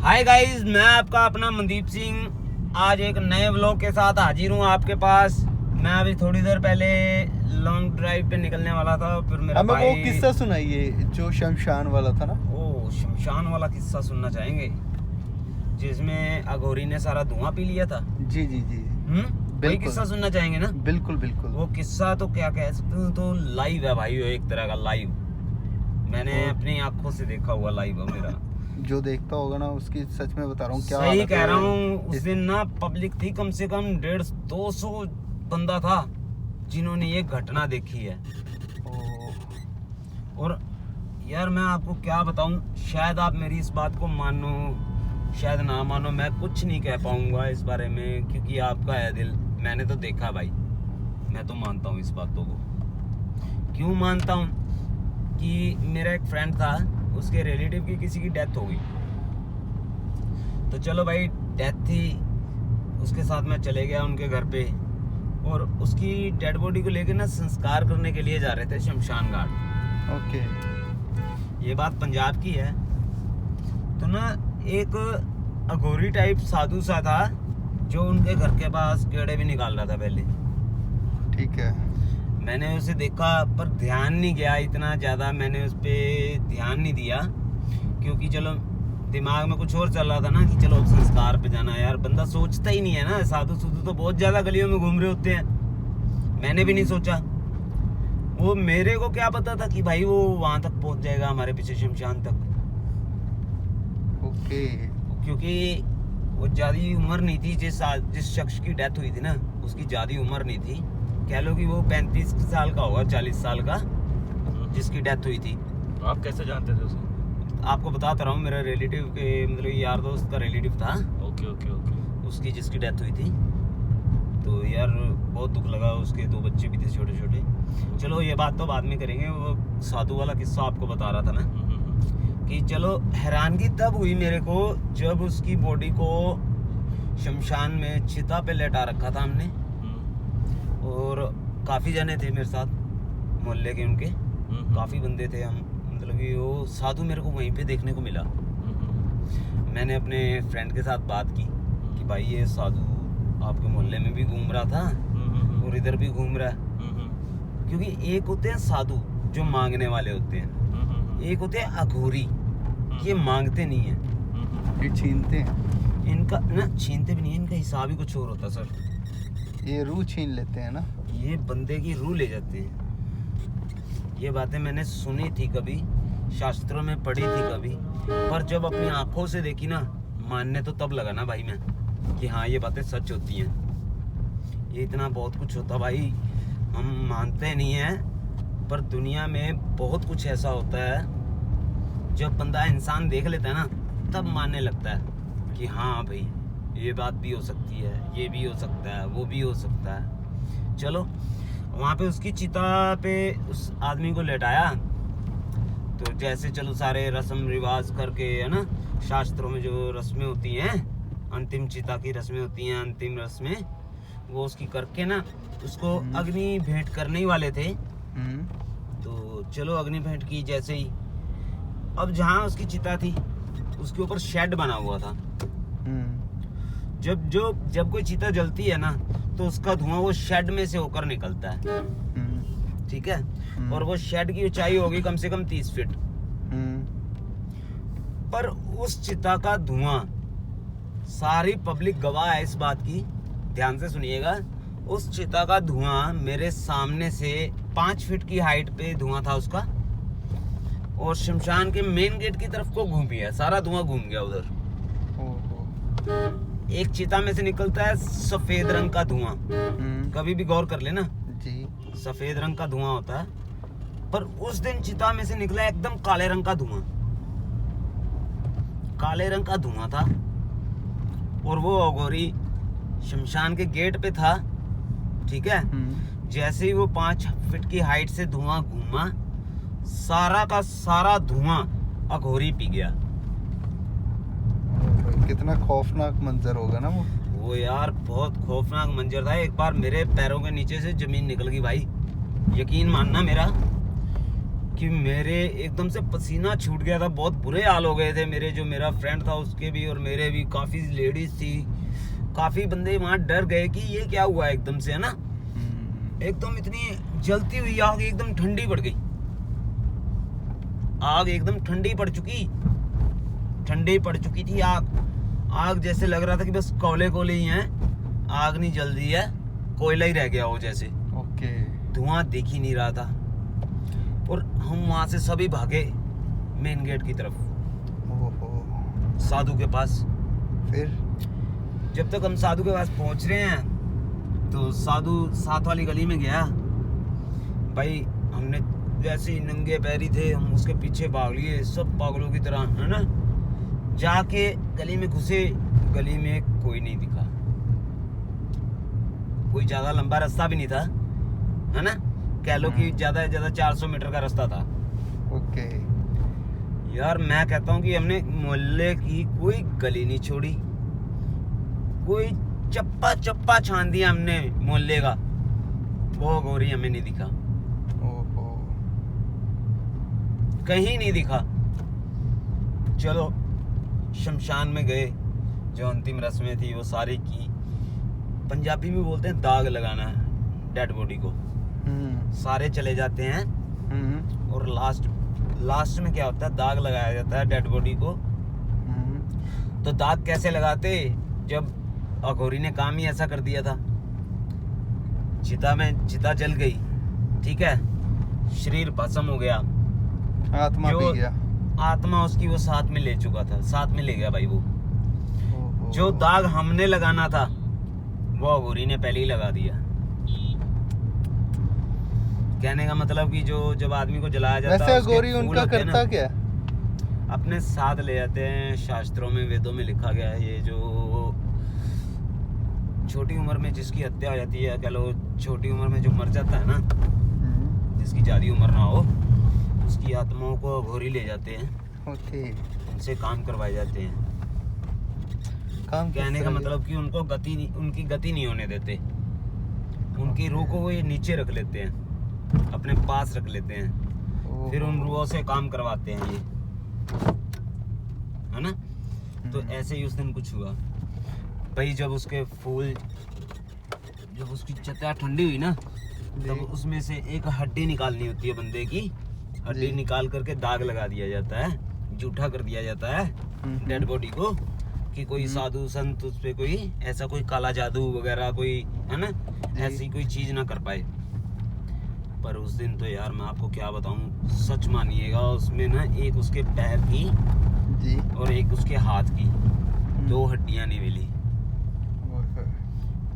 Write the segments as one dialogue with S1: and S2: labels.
S1: Hi guys, मैं आपका अपना मनदीप सिंह आज एक नए व्लॉग के साथ हाजिर हूँ आपके पास। मैं अभी थोड़ी देर पहले लॉन्ग ड्राइव पे निकलने वाला था, फिर मेरा
S2: हमें
S1: भाई
S2: वो किस्सा सुनाइए जो शमशान वाला था ना।
S1: ओ शमशान वाला किस्सा सुनना चाहेंगे जिसमें अघोरी ने सारा धुआं पी लिया था।
S2: जी जी जी
S1: वही किस्सा सुनना चाहेंगे ना?
S2: बिल्कुल बिल्कुल।
S1: वो किस्सा तो क्या कह सकते हो, तो लाइव है भाई, वो एक तरह का लाइव। मैंने अपनी आंखों से देखा हुआ लाइव है मेरा।
S2: जो देखता होगा ना उसकी सच में बता रहा हूँ क्या
S1: सही कह रहा हूँ। उस दिन ना पब्लिक थी, कम से कम 150-200 बंदा था जिन्होंने ये घटना देखी है। और यार मैं आपको क्या बताऊं, शायद आप मेरी इस बात को मानो शायद ना मानो, मैं कुछ नहीं कह पाऊंगा इस बारे में क्योंकि आपका है दिल। मैंने तो देखा भाई, मैं तो मानता हूँ इस बातों को। क्यों मानता हूँ कि मेरा एक फ्रेंड था, उसके रिलेटिव की किसी की डेथ हो गई। तो चलो भाई, डेथ थी, उसके साथ मैं चले गया उनके घर पे और उसकी डेड बॉडी को लेकर ना संस्कार करने के लिए जा रहे थे शमशान घाट।
S2: ओके।
S1: ये बात पंजाब की है। तो ना एक अघोरी टाइप साधु सा था जो उनके घर के पास गेड़े भी निकाल रहा था पहले।
S2: ठीक है।
S1: मैंने उसे देखा पर ध्यान नहीं गया, इतना ज़्यादा मैंने उस पर ध्यान नहीं दिया क्योंकि चलो दिमाग में कुछ और चल रहा था ना कि चलो संस्कार पे जाना। यार बंदा सोचता ही नहीं है ना, साधु सुधु तो बहुत ज़्यादा गलियों में घूम रहे होते हैं। मैंने भी नहीं सोचा, वो मेरे को क्या पता था कि भाई वो वहाँ तक पहुँच जाएगा हमारे पीछे शमशान तक।
S2: ओके।
S1: क्योंकि वो ज़्यादा उम्र नहीं थी, जिस शख्स की डेथ हुई थी ना उसकी ज़्यादा उम्र नहीं थी। कह लो कि वो 35 साल का होगा, 40 साल का जिसकी डेथ हुई थी।
S3: आप कैसे जानते थे उसे?
S1: आपको बताता रहा हूँ, मेरा रिलेटिव के मतलब यार दोस्त का रिलेटिव था।
S3: Okay okay okay.
S1: उसकी जिसकी डेथ हुई थी। तो यार बहुत दुख लगा, उसके 2 बच्चे भी थे छोटे छोटे। चलो ये बात तो बाद में करेंगे। वो साधु वाला किस्सा आपको बता रहा था मैं कि चलो हैरानगी तब हुई मेरे को जब उसकी बॉडी को शमशान में चिता पे लेटा रखा था हमने, और काफ़ी जने थे मेरे साथ मोहल्ले के, उनके काफ़ी बंदे थे हम। मतलब कि वो साधु मेरे को वहीं पे देखने को मिला। मैंने अपने फ्रेंड के साथ बात की कि भाई ये साधु आपके मोहल्ले में भी घूम रहा था और इधर भी घूम रहा है। क्योंकि एक होते हैं साधु जो मांगने वाले होते हैं, एक होते हैं अघोरी, ये मांगते नहीं है,
S2: ये छीनते हैं।
S1: इनका ना छीनते भी नहीं है, इनका हिसाब ही कुछ और होता है सर।
S2: ये रूह छीन लेते हैं ना,
S1: ये बंदे की रूह ले जाते हैं। ये बातें मैंने सुनी थी, कभी शास्त्रों में पढ़ी थी कभी, पर जब अपनी आंखों से देखी ना, मानने तो तब लगा ना भाई मैं कि हाँ ये बातें सच होती हैं। ये इतना बहुत कुछ होता भाई, हम मानते नहीं हैं पर दुनिया में बहुत कुछ ऐसा होता है जब बंदा इंसान देख लेता है ना तब मानने लगता है कि हाँ भाई ये बात भी हो सकती है, ये भी हो सकता है, वो भी हो सकता है। चलो वहाँ पे उसकी चिता पे उस आदमी को लेटाया, तो जैसे चलो सारे रस्म रिवाज करके है ना, शास्त्रों में जो रस्में होती हैं, अंतिम चिता की रस्में होती हैं, अंतिम रस्में वो उसकी करके ना उसको अग्नि भेंट करने ही वाले थे। तो चलो अग्नि भेंट की जैसे ही, अब जहाँ उसकी चिता थी उसके ऊपर शेड बना हुआ था। जब कोई चिता जलती है ना तो उसका धुआं वो शेड में से होकर निकलता है, ठीक है। और वो शेड की ऊंचाई होगी कम से कम 30 फीट। पर उस चिता का धुआं, सारी पब्लिक गवाह है इस बात की, ध्यान से सुनिएगा, उस चिता का धुआं मेरे सामने से 5 फीट की हाइट पे धुआं था उसका, और शमशान के मेन गेट की तरफ को घूम गया, सारा धुआं घूम गया उधर। एक चिता में से निकलता है सफेद रंग का धुआं, कभी भी गौर कर लेना
S2: जी,
S1: सफेद रंग का धुआं होता है। पर उस दिन चिता में से निकला एकदम काले रंग का धुआं, काले रंग का धुआं था। और वो अघोरी शमशान के गेट पे था, ठीक है। जैसे ही वो 5 फीट की हाइट से धुआं घूमा, सारा का सारा धुआं अघोरी पी गया।
S2: कितना खौफनाक मंजर होगा ना वो
S1: यार बहुत खौफनाक मंजर था। एक बार मेरे पैरों के नीचे से जमीन निकल गई भाई, यकीन मानना मेरा कि मेरे एकदम से पसीना छूट गया था, बहुत बुरे हाल हो गए थे मेरे, जो मेरा फ्रेंड था उसके भी और मेरे भी। काफ़ी लेडीज थी, काफ़ी बंदे वहाँ डर गए कि ये क्या हुआ एकदम से, है ना। एकदम इतनी जलती हुई आग एकदम ठंडी पड़ गई, आग एकदम ठंडी पड़ चुकी थी आग जैसे लग रहा था कि बस कोयले ही हैं, आग नहीं जल रही है, कोयला ही रह गया हो जैसे।
S2: ओके।
S1: धुआं दिख ही नहीं रहा था और हम वहां से सभी भागे मेन गेट की तरफ,
S2: ओहो।
S1: साधु के पास।
S2: फिर
S1: जब तक हम साधु के पास पहुंच रहे हैं तो साधु साथ वाली गली में गया भाई। हमने जैसे ही नंगे पैरी थे हम उसके पीछे भाग लिए सब पागलों की तरह, है ना। जाके गली में घुसे, गली में कोई नहीं दिखा, कोई ज्यादा लंबा रास्ता भी नहीं था, है ना। कह लो कि ज्यादा से ज्यादा 400 मीटर का रास्ता था।
S2: ओके।
S1: यार मैं कहता हूँ कि हमने मोहल्ले की कोई गली नहीं छोड़ी, कोई चप्पा छान दिया हमने मोहल्ले का, वो गौरी हमें नहीं दिखा,
S2: ओहो।
S1: कहीं नहीं दिखा। चलो शमशान में गए, जो अंतिम रस्में थी वो सारी की। पंजाबी में बोलते हैं दाग लगाना है डेड बॉडी को, सारे चले जाते हैं और लास्ट में क्या होता है, दाग लगाया जाता है डेड बॉडी को। तो दाग कैसे लगाते, जब अघोरी ने काम ही ऐसा कर दिया था, चिता जल गई, ठीक है, शरीर भस्म हो गया,
S2: आत्मा पी गया,
S1: आत्मा उसकी वो साथ में ले चुका था, साथ में ले गया भाई वो।
S2: ओहो।
S1: जो दाग हमने लगाना था वो अघोरी ने पहले ही लगा दिया। कहने का मतलब कि जो जब आदमी को जलाया जाता है,
S2: वैसे
S1: उसके
S2: अघोरी
S1: फूल
S2: उनका
S1: होते हैं
S2: करता
S1: ना,
S2: क्या?
S1: अपने साथ ले जाते हैं। शास्त्रों में, वेदों में लिखा गया है, ये जो छोटी उम्र में जिसकी हत्या हो जाती है, कह लो छोटी उम्र में जो मर जाता है ना, जिसकी ज्यादा उम्र ना हो, उसकी आत्माओं को अघोरी ले जाते हैं,
S2: ओके।
S1: उनसे काम करवाए जाते हैं।
S2: काम
S1: कहने का मतलब कि उनको उनकी गति नहीं होने देते, उनकी रूह को वो ये नीचे रख लेते हैं, अपने पास रख लेते हैं, फिर उन रूहों से काम करवाते हैं ये, है ना। तो ऐसे ही उस दिन कुछ हुआ भाई। जब उसके फूल, जब उसकी चिता ठंडी हुई ना, तब उसमें से एक हड्डी निकालनी होती है बंदे की, हड्डी निकाल करके दाग लगा दिया जाता है, जूठा कर दिया जाता है डेड बॉडी को, कि कोई साधु संत उस पे कोई ऐसा कोई काला जादू वगैरह कोई, है ना, ऐसी कोई चीज ना कर पाए। पर उस दिन तो यार मैं आपको क्या बताऊं, सच मानिएगा, उसमें ना एक उसके पैर की
S2: जी
S1: और एक उसके हाथ की, दो हड्डियां नहीं मिली।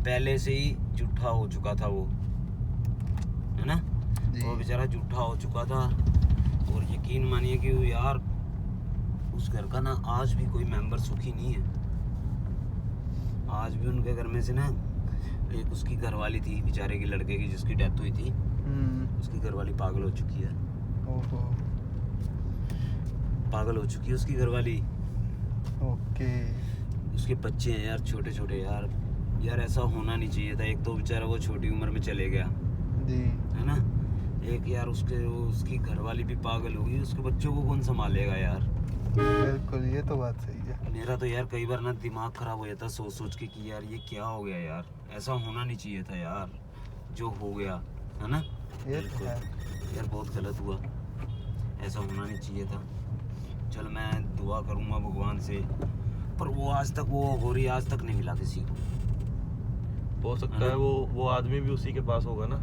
S1: पहले से ही जूठा हो चुका था वो, है ना, वो बेचारा जूठा हो चुका था। और यकीन मानिए कि यार उस घर का ना आज भी कोई मेंबर सुखी नहीं है। आज भी उनके घर में से ना, एक उसकी घरवाली थी बेचारे की, लड़के की जिसकी डेथ हुई थी, उसकी घरवाली पागल हो चुकी है।
S2: ओहो।
S1: पागल हो चुकी है उसकी घरवाली।
S2: ओके।
S1: उसके बच्चे हैं यार, छोटे छोटे यार। यार ऐसा होना नहीं चाहिए था। एक तो बेचारा वो छोटी उम्र में चले गया,
S2: जी,
S1: है ना। एक यार उसकी घरवाली भी पागल होगी, उसके बच्चों को कौन संभालेगा यार।
S2: बिल्कुल, ये तो बात सही है।
S1: मेरा तो यार कई बार ना दिमाग खराब हो जाता सोच सोच के कि यार ये क्या हो गया यार, ऐसा होना नहीं चाहिए था यार जो हो गया, है ना।
S2: ये तो है
S1: यार बहुत गलत हुआ, ऐसा होना नहीं चाहिए था। चल मैं दुआ करूंगा भगवान से, पर वो आज तक, वो अघोरी आज तक नहीं मिला किसी को।
S3: हो सकता है वो आदमी भी उसी के पास होगा ना।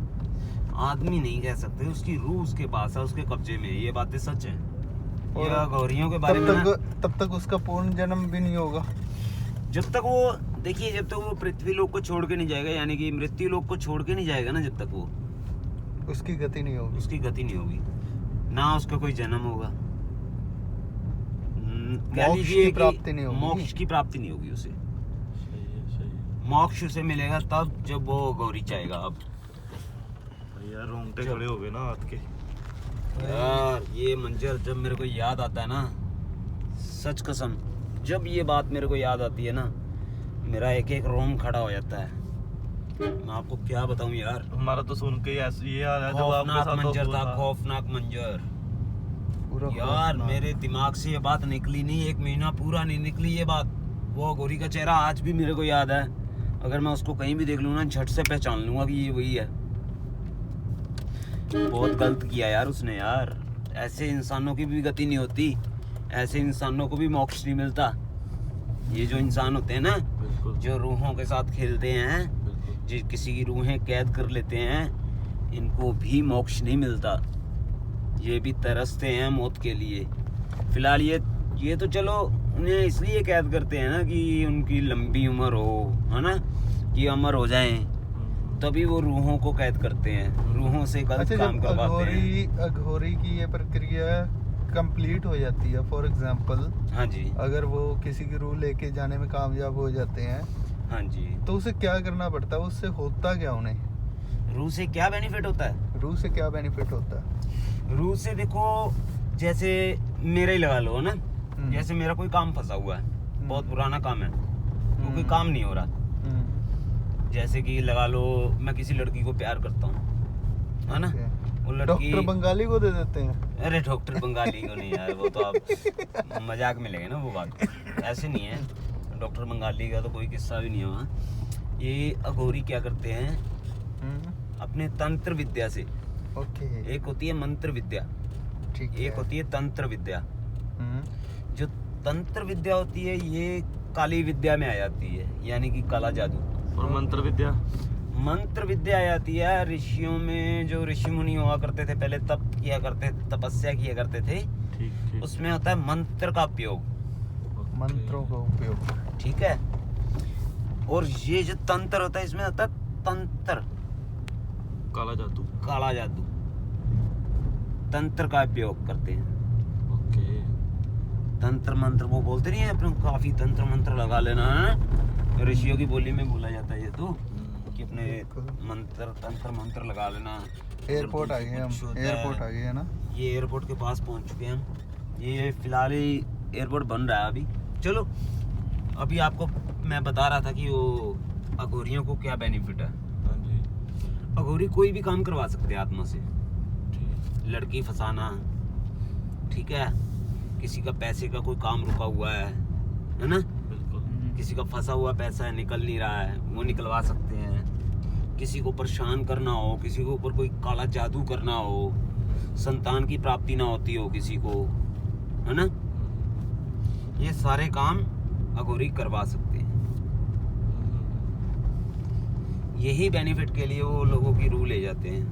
S1: आदमी नहीं कह सकते, उसकी रूह उसके पास है, उसके कब्जे में। ये बातें सच है। और अघोरियों के बारे में ना,
S2: तब तक उसका पूर्ण जन्म भी नहीं होगा।
S1: जब तक वो, देखिए, जब तक वो पृथ्वी लोक को छोड़ के नहीं जाएगा, यानी कि मृत्यु लोक को छोड़ के नहीं जाएगा ना, जब तक वो,
S2: उसकी गति नहीं होगी।
S1: उसकी गति नहीं होगी, ना उसका कोई जन्म होगा,
S2: मोक्ष की प्राप्ति नहीं होगी।
S1: मोक्ष की प्राप्ति नहीं होगी उसे।
S3: सही है।
S1: मोक्ष उसे मिलेगा तब जब वो गौरी चाहेगा। अब
S3: यार रोंगटे खड़े हो गए ना हाथ के।
S1: यार ये मंजर जब मेरे को याद आता है ना, सच कसम, जब ये बात मेरे को याद आती है ना, मेरा एक एक रोम खड़ा हो जाता है। मैं आपको क्या बताऊं यार,
S3: हमारा तो सुन के ऐसे ये आ रहा है जब आपके
S1: खौफनाक
S3: साथ
S1: मंजर
S3: वो
S1: था, खौफनाक मंजर।
S2: पूरा
S1: यार
S2: खौफनाक।
S1: मेरे दिमाग से ये बात निकली नहीं, 1 महीना पूरा नहीं निकली ये बात। वो अघोरी का चेहरा आज भी मेरे को याद है। अगर मैं उसको कहीं भी देख लूँ ना, झट से पहचान लूंगा कि ये वही है। बहुत गलत किया यार उसने यार। ऐसे इंसानों की भी गति नहीं होती, ऐसे इंसानों को भी मोक्ष नहीं मिलता। ये जो इंसान होते हैं ना,
S3: बिल्कुल
S1: जो रूहों के साथ खेलते हैं,
S3: बिल्कुल।
S1: जो किसी की रूहें कैद कर लेते हैं, इनको भी मोक्ष नहीं मिलता। ये भी तरसते हैं मौत के लिए। फिलहाल ये तो चलो उन्हें इसलिए कैद करते हैं ना कि उनकी लंबी उम्र हो, है ना, कि अमर हो जाएं, तभी वो रूहों को कैद करते हैं, रूहों से गलत
S2: अच्छा,
S1: काम
S2: जब
S1: करवाते हैं।
S2: अघोरी की ये प्रक्रिया कंप्लीट हो जाती है, फॉर एग्जांपल
S1: हाँ जी,
S2: अगर वो किसी की रूह लेके जाने में कामयाब हो जाते हैं,
S1: हाँ जी।
S2: तो उसे क्या करना पड़ता है? उससे होता क्या उन्हें?
S1: रूह से क्या बेनिफिट होता है?
S2: रूह से क्या बेनिफिट होता है?
S1: रूह से देखो, जैसे मेरा ही लगा लो ना, जैसे मेरा कोई काम फंसा हुआ है, बहुत पुराना काम है, वो कोई काम नहीं हो रहा। जैसे कि लगा लो मैं किसी लड़की को प्यार करता हूँ, है ना, वो लड़की
S2: डॉक्टर बंगाली को दे देते हैं।
S1: अरे डॉक्टर बंगाली को नहीं यार, वो तो आप मजाक में लेंगे ना, वो बात ऐसे नहीं है। डॉक्टर बंगाली का तो कोई किस्सा भी नहीं हुआ। ये अघोरी क्या करते हैं अपने तंत्र विद्या से,
S2: ओके,
S1: एक होती है मंत्र विद्या,
S2: ठीक है।
S1: एक होती है तंत्र विद्या। जो तंत्र विद्या होती है ये काली विद्या में आ जाती है, यानी कि काला जादू।
S3: और मंत्र विद्या?
S1: मंत्र विद्या आ जाती है ऋषियों में, जो ऋषि मुनि हुआ करते थे पहले, तप किया करते, तपस्या किया करते थे,
S3: ठीक ठीक।
S1: उसमें होता है मंत्र का उपयोग,
S2: मंत्रों का उपयोग,
S1: ठीक है। और ये जो तंत्र होता है, इसमें होता है तंत्र,
S3: काला जादू।
S1: काला जादू, तंत्र का उपयोग करते हैं।
S3: ओके।
S1: तंत्र मंत्र वो बोलते नहीं है अपने, काफी तंत्र मंत्र लगा लेना है, ऋषियों की बोली में बोला जाता है ये तो, कि अपने मंत्र तंत्र मंत्र लगा लेना।
S2: एयरपोर्ट आ गए हम,
S1: कुछ होता है।
S2: एयरपोर्ट आ गए है ना।
S1: ये एयरपोर्ट के पास पहुंच चुके हैं हम। ये फिलहाल ही एयरपोर्ट बन रहा है अभी। चलो, अभी आपको मैं बता रहा था कि वो अघोरियों को क्या बेनिफिट है।
S3: हाँ जी।
S1: अघोरी कोई भी काम करवा सकते हैं आत्मा से।
S3: ठीक।
S1: लड़की फंसाना, ठीक है, किसी का पैसे का कोई काम रुका हुआ है ना,
S3: बिल्कुल।
S1: किसी का फंसा हुआ पैसा है, निकल नहीं रहा है, वो निकलवा सकते हैं। किसी को परेशान करना हो, किसी के ऊपर कोई काला जादू करना हो, संतान की प्राप्ति ना होती हो किसी को, है ना, ये सारे काम अघोरी करवा सकते हैं। यही बेनिफिट के लिए वो लोगों की रूह ले जाते हैं।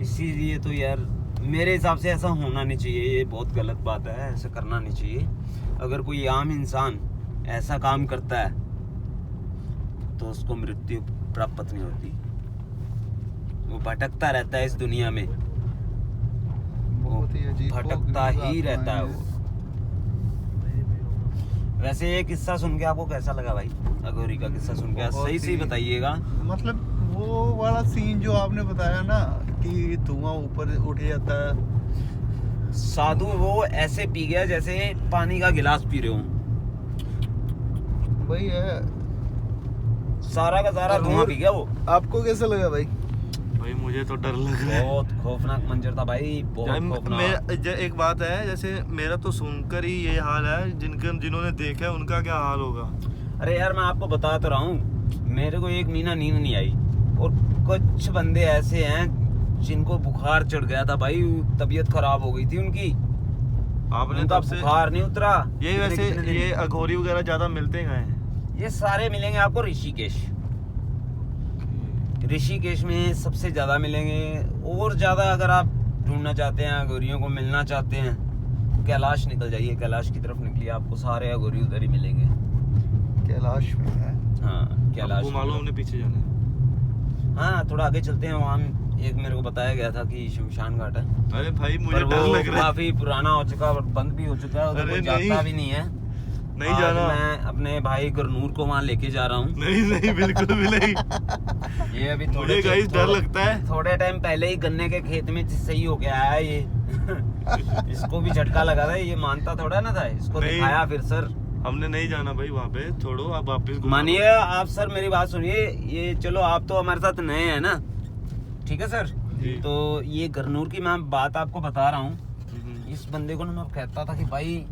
S1: इसीलिए तो यार मेरे हिसाब से ऐसा होना नहीं चाहिए, ये बहुत गलत बात है, ऐसा करना नहीं चाहिए। अगर कोई आम इंसान ऐसा काम करता है तो उसको मृत्यु प्राप्त नहीं होती, वो भटकता रहता है इस दुनिया में,
S2: बहुत ही अजीब
S1: भटकता ही रहता है वो। वैसे ये किस्सा सुन के आपको कैसा लगा भाई? अघोरी का किस्सा सुन के
S2: बहुत
S1: सही से
S2: ही-
S1: बताइएगा।
S2: मतलब वो वाला सीन जो आपने बताया ना कि धुआं ऊपर उठ जाता है,
S1: साधु वो ऐसे पी गया जैसे पानी का गिलास पी रहे हो,
S2: वही है।
S1: सारा का सारा धुआं पी गया वो।
S2: आपको कैसा लगा भाई?
S3: भाई मुझे तो डर लग रहा है।
S1: बहुत खौफनाक मंजर था भाई, बहुत खौफनाक।
S3: एक बात है, जैसे मेरा तो सुनकर ही ये हाल है, जिन्होंने देखा है उनका क्या हाल होगा।
S1: अरे यार मैं आपको बता तो रहा हूँ, मेरे को 1 महीना नींद नहीं आई, और कुछ बंदे ऐसे हैं जिनको बुखार चढ़ गया था भाई, तबीयत खराब हो गई थी उनकी,
S3: आपने
S1: उनका
S3: तब से
S1: बुखार नहीं उतरा।
S3: ये
S1: कितने-
S3: वैसे
S1: कितने दिन?
S3: ये अघोरी वगैरह ज्यादा मिलते हैं?
S1: ये सारे मिलेंगे आपको ऋषिकेश। ऋषिकेश में सबसे ज्यादा मिलेंगे, और ज्यादा अगर आप ढूंढना चाहते हैं, अघोरियों को मिलना चाहते हैं, कैलाश निकल जाइए, कैलाश की तरफ निकलिए, आपको सारे अघोरी उधर ही मिलेंगे।
S2: कैलाश में है?
S1: हाँ कैलाश।
S3: आपको मालूम हमने पीछे जाना है।
S1: हाँ थोड़ा आगे चलते हैं, वहाँ एक मेरे को बताया गया था कि शमशान घाट है,
S3: अरे भाई मुझे
S1: पर
S3: डर
S1: वो
S3: लग रहा है।
S1: काफी पुराना हो चुका है और बंद भी हो चुका है, उधर
S3: अरे
S1: कोई
S3: नहीं।
S1: जाता भी नहीं है।
S3: नहीं
S1: आज
S3: जाना।
S1: मैं अपने भाई गुरनूर को वहाँ लेके जा रहा हूँ।
S3: नहीं नहीं बिल्कुल भी नहीं।
S1: ये अभी
S3: मुझे गाइस डर लगता है।
S1: थोड़े टाइम पहले ही गन्ने के खेत में सही हो गया है ये। इसको भी झटका लगा था, ये मानता थोड़ा ना था, इसको
S3: नहीं।
S1: दिखाया फिर सर।
S3: हमने नहीं जाना भाई वहाँ पे, छोड़ो आप वापस घुमा।
S1: मानिए आप सर, मेरी बात सुनिए, ये चलो आप तो हमारे साथ नए हैं ना, ठीक है सर,
S3: जी।
S1: तो ये गरनूर की मैं बात आपको बता रहा हूँ।
S3: हम्म,
S1: इस बंदे को ना मैं कहता था कि भाई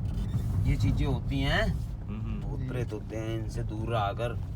S1: ये चीजें होती हैं,
S3: हम्म,
S1: भूत प्रेत होते हैं, इनसे दूर रहा कर।